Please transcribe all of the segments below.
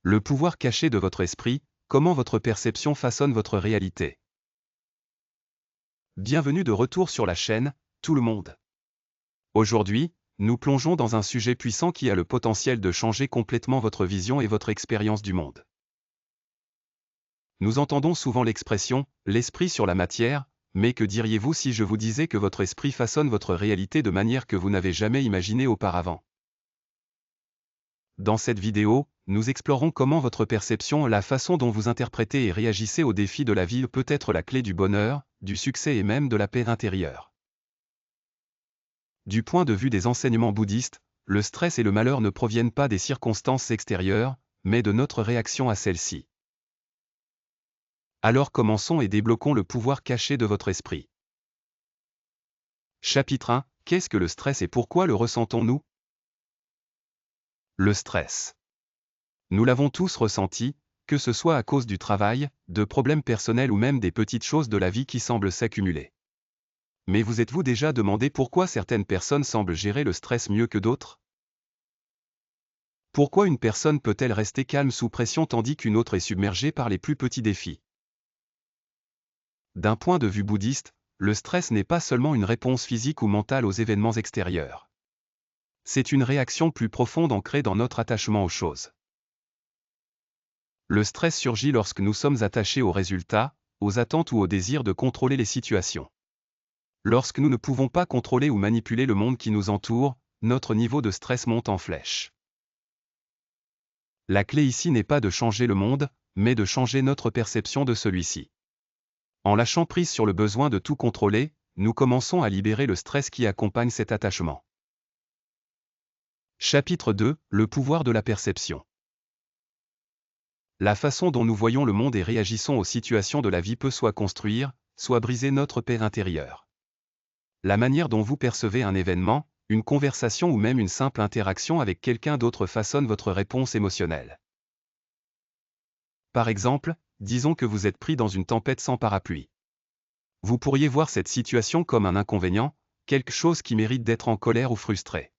Le pouvoir caché de votre esprit, comment votre perception façonne votre réalité. Bienvenue de retour sur la chaîne, tout le monde. Aujourd'hui, nous plongeons dans un sujet puissant qui a le potentiel de changer complètement votre vision et votre expérience du monde. Nous entendons souvent l'expression « l'esprit sur la matière », mais que diriez-vous si je vous disais que votre esprit façonne votre réalité de manière que vous n'avez jamais imaginée auparavant? Dans cette vidéo, nous explorons comment votre perception, la façon dont vous interprétez et réagissez aux défis de la vie peut être la clé du bonheur, du succès et même de la paix intérieure. Du point de vue des enseignements bouddhistes, le stress et le malheur ne proviennent pas des circonstances extérieures, mais de notre réaction à celles-ci. Alors commençons et débloquons le pouvoir caché de votre esprit. Chapitre 1. Qu'est-ce que le stress et pourquoi le ressentons-nous? Le stress. Nous l'avons tous ressenti, que ce soit à cause du travail, de problèmes personnels ou même des petites choses de la vie qui semblent s'accumuler. Mais vous êtes-vous déjà demandé pourquoi certaines personnes semblent gérer le stress mieux que d'autres? Pourquoi une personne peut-elle rester calme sous pression tandis qu'une autre est submergée par les plus petits défis? D'un point de vue bouddhiste, le stress n'est pas seulement une réponse physique ou mentale aux événements extérieurs. C'est une réaction plus profonde ancrée dans notre attachement aux choses. Le stress surgit lorsque nous sommes attachés aux résultats, aux attentes ou au désir de contrôler les situations. Lorsque nous ne pouvons pas contrôler ou manipuler le monde qui nous entoure, notre niveau de stress monte en flèche. La clé ici n'est pas de changer le monde, mais de changer notre perception de celui-ci. En lâchant prise sur le besoin de tout contrôler, nous commençons à libérer le stress qui accompagne cet attachement. Chapitre 2. Le pouvoir de la perception. La façon dont nous voyons le monde et réagissons aux situations de la vie peut soit construire, soit briser notre paix intérieure. La manière dont vous percevez un événement, une conversation ou même une simple interaction avec quelqu'un d'autre façonne votre réponse émotionnelle. Par exemple, disons que vous êtes pris dans une tempête sans parapluie. Vous pourriez voir cette situation comme un inconvénient, quelque chose qui mérite d'être en colère ou frustré.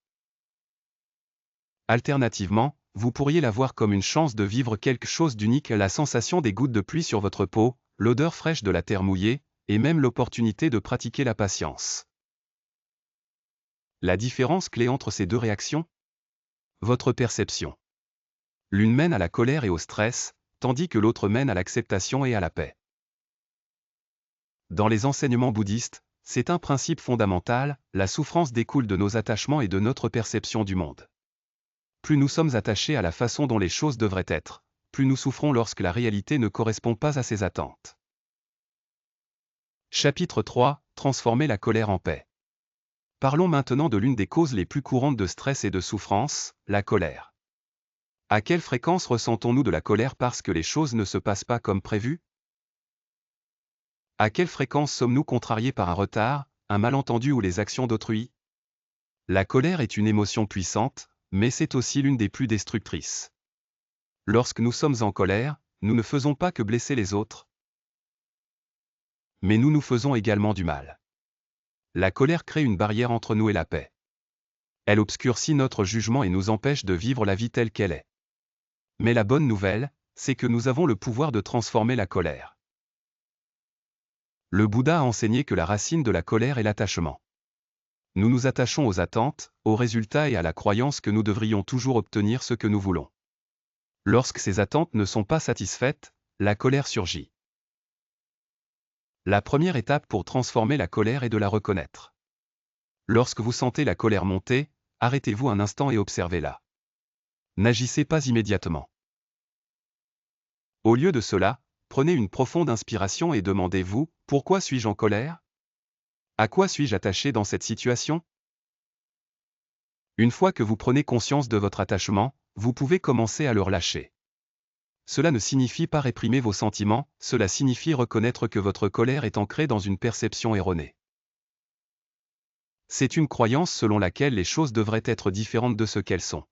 Alternativement, vous pourriez la voir comme une chance de vivre quelque chose d'unique, la sensation des gouttes de pluie sur votre peau, l'odeur fraîche de la terre mouillée, et même l'opportunité de pratiquer la patience. La différence clé entre ces deux réactions? Votre perception. L'une mène à la colère et au stress, tandis que l'autre mène à l'acceptation et à la paix. Dans les enseignements bouddhistes, c'est un principe fondamental, la souffrance découle de nos attachements et de notre perception du monde. Plus nous sommes attachés à la façon dont les choses devraient être, plus nous souffrons lorsque la réalité ne correspond pas à ces attentes. Chapitre 3. Transformer la colère en paix. Parlons maintenant de l'une des causes les plus courantes de stress et de souffrance, la colère. À quelle fréquence ressentons-nous de la colère parce que les choses ne se passent pas comme prévu? À quelle fréquence sommes-nous contrariés par un retard, un malentendu ou les actions d'autrui? La colère est une émotion puissante, mais c'est aussi l'une des plus destructrices. Lorsque nous sommes en colère, nous ne faisons pas que blesser les autres, mais nous nous faisons également du mal. La colère crée une barrière entre nous et la paix. Elle obscurcit notre jugement et nous empêche de vivre la vie telle qu'elle est. Mais la bonne nouvelle, c'est que nous avons le pouvoir de transformer la colère. Le Bouddha a enseigné que la racine de la colère est l'attachement. Nous nous attachons aux attentes, aux résultats et à la croyance que nous devrions toujours obtenir ce que nous voulons. Lorsque ces attentes ne sont pas satisfaites, la colère surgit. La première étape pour transformer la colère est de la reconnaître. Lorsque vous sentez la colère monter, arrêtez-vous un instant et observez-la. N'agissez pas immédiatement. Au lieu de cela, prenez une profonde inspiration et demandez-vous, pourquoi suis-je en colère? À quoi suis-je attaché dans cette situation? Une fois que vous prenez conscience de votre attachement, vous pouvez commencer à le relâcher. Cela ne signifie pas réprimer vos sentiments, cela signifie reconnaître que votre colère est ancrée dans une perception erronée. C'est une croyance selon laquelle les choses devraient être différentes de ce qu'elles sont.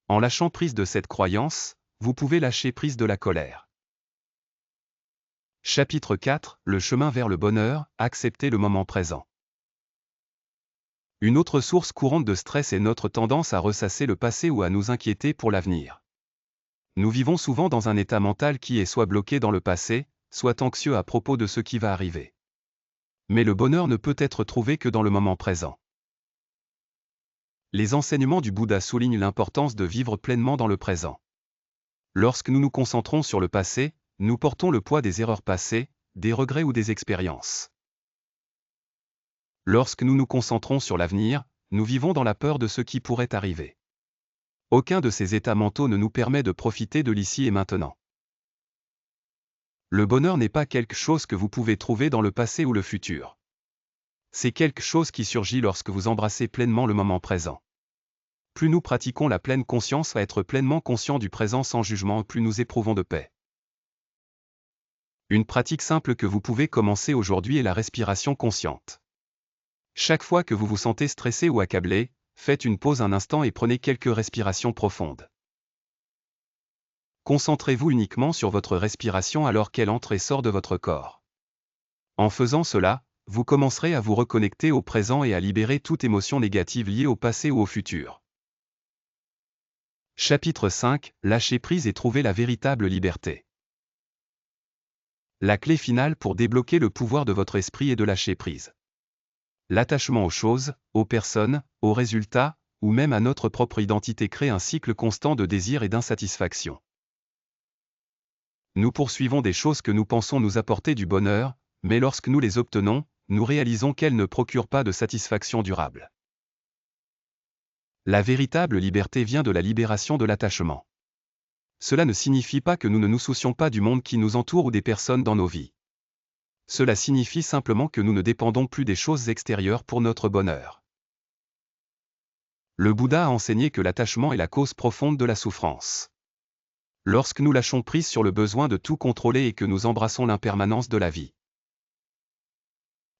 En lâchant prise de cette croyance, vous pouvez lâcher prise de la colère. Chapitre 4. Le chemin vers le bonheur, accepter le moment présent. Une autre source courante de stress est notre tendance à ressasser le passé ou à nous inquiéter pour l'avenir. Nous vivons souvent dans un état mental qui est soit bloqué dans le passé, soit anxieux à propos de ce qui va arriver. Mais le bonheur ne peut être trouvé que dans le moment présent. Les enseignements du Bouddha soulignent l'importance de vivre pleinement dans le présent. Lorsque nous nous concentrons sur le passé, nous portons le poids des erreurs passées, des regrets ou des expériences. Lorsque nous nous concentrons sur l'avenir, nous vivons dans la peur de ce qui pourrait arriver. Aucun de ces états mentaux ne nous permet de profiter de l'ici et maintenant. Le bonheur n'est pas quelque chose que vous pouvez trouver dans le passé ou le futur. C'est quelque chose qui surgit lorsque vous embrassez pleinement le moment présent. Plus nous pratiquons la pleine conscience à être pleinement conscients du présent sans jugement, plus nous éprouvons de paix. Une pratique simple que vous pouvez commencer aujourd'hui est la respiration consciente. Chaque fois que vous vous sentez stressé ou accablé, faites une pause un instant et prenez quelques respirations profondes. Concentrez-vous uniquement sur votre respiration alors qu'elle entre et sort de votre corps. En faisant cela, vous commencerez à vous reconnecter au présent et à libérer toute émotion négative liée au passé ou au futur. Chapitre 5 – Lâcher prise et trouver la véritable liberté. La clé finale pour débloquer le pouvoir de votre esprit est de lâcher prise. L'attachement aux choses, aux personnes, aux résultats, ou même à notre propre identité crée un cycle constant de désir et d'insatisfaction. Nous poursuivons des choses que nous pensons nous apporter du bonheur, mais lorsque nous les obtenons, nous réalisons qu'elles ne procurent pas de satisfaction durable. La véritable liberté vient de la libération de l'attachement. Cela ne signifie pas que nous ne nous soucions pas du monde qui nous entoure ou des personnes dans nos vies. Cela signifie simplement que nous ne dépendons plus des choses extérieures pour notre bonheur. Le Bouddha a enseigné que l'attachement est la cause profonde de la souffrance. Lorsque nous lâchons prise sur le besoin de tout contrôler et que nous embrassons l'impermanence de la vie,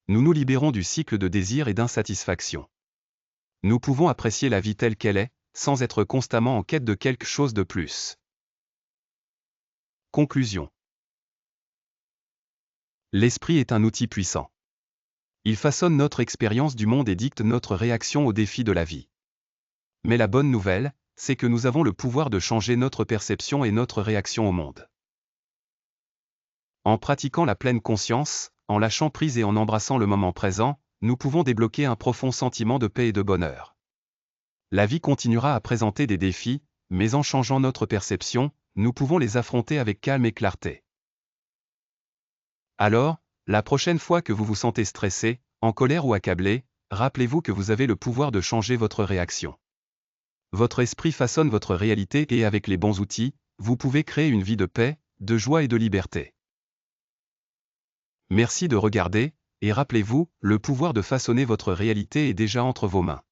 nous nous libérons du cycle de désir et d'insatisfaction. Nous pouvons apprécier la vie telle qu'elle est, sans être constamment en quête de quelque chose de plus. Conclusion. L'esprit est un outil puissant. Il façonne notre expérience du monde et dicte notre réaction aux défis de la vie. Mais la bonne nouvelle, c'est que nous avons le pouvoir de changer notre perception et notre réaction au monde. En pratiquant la pleine conscience, en lâchant prise et en embrassant le moment présent, nous pouvons débloquer un profond sentiment de paix et de bonheur. La vie continuera à présenter des défis, mais en changeant notre perception, nous pouvons les affronter avec calme et clarté. Alors, la prochaine fois que vous vous sentez stressé, en colère ou accablé, rappelez-vous que vous avez le pouvoir de changer votre réaction. Votre esprit façonne votre réalité et avec les bons outils, vous pouvez créer une vie de paix, de joie et de liberté. Merci de regarder, et rappelez-vous, le pouvoir de façonner votre réalité est déjà entre vos mains.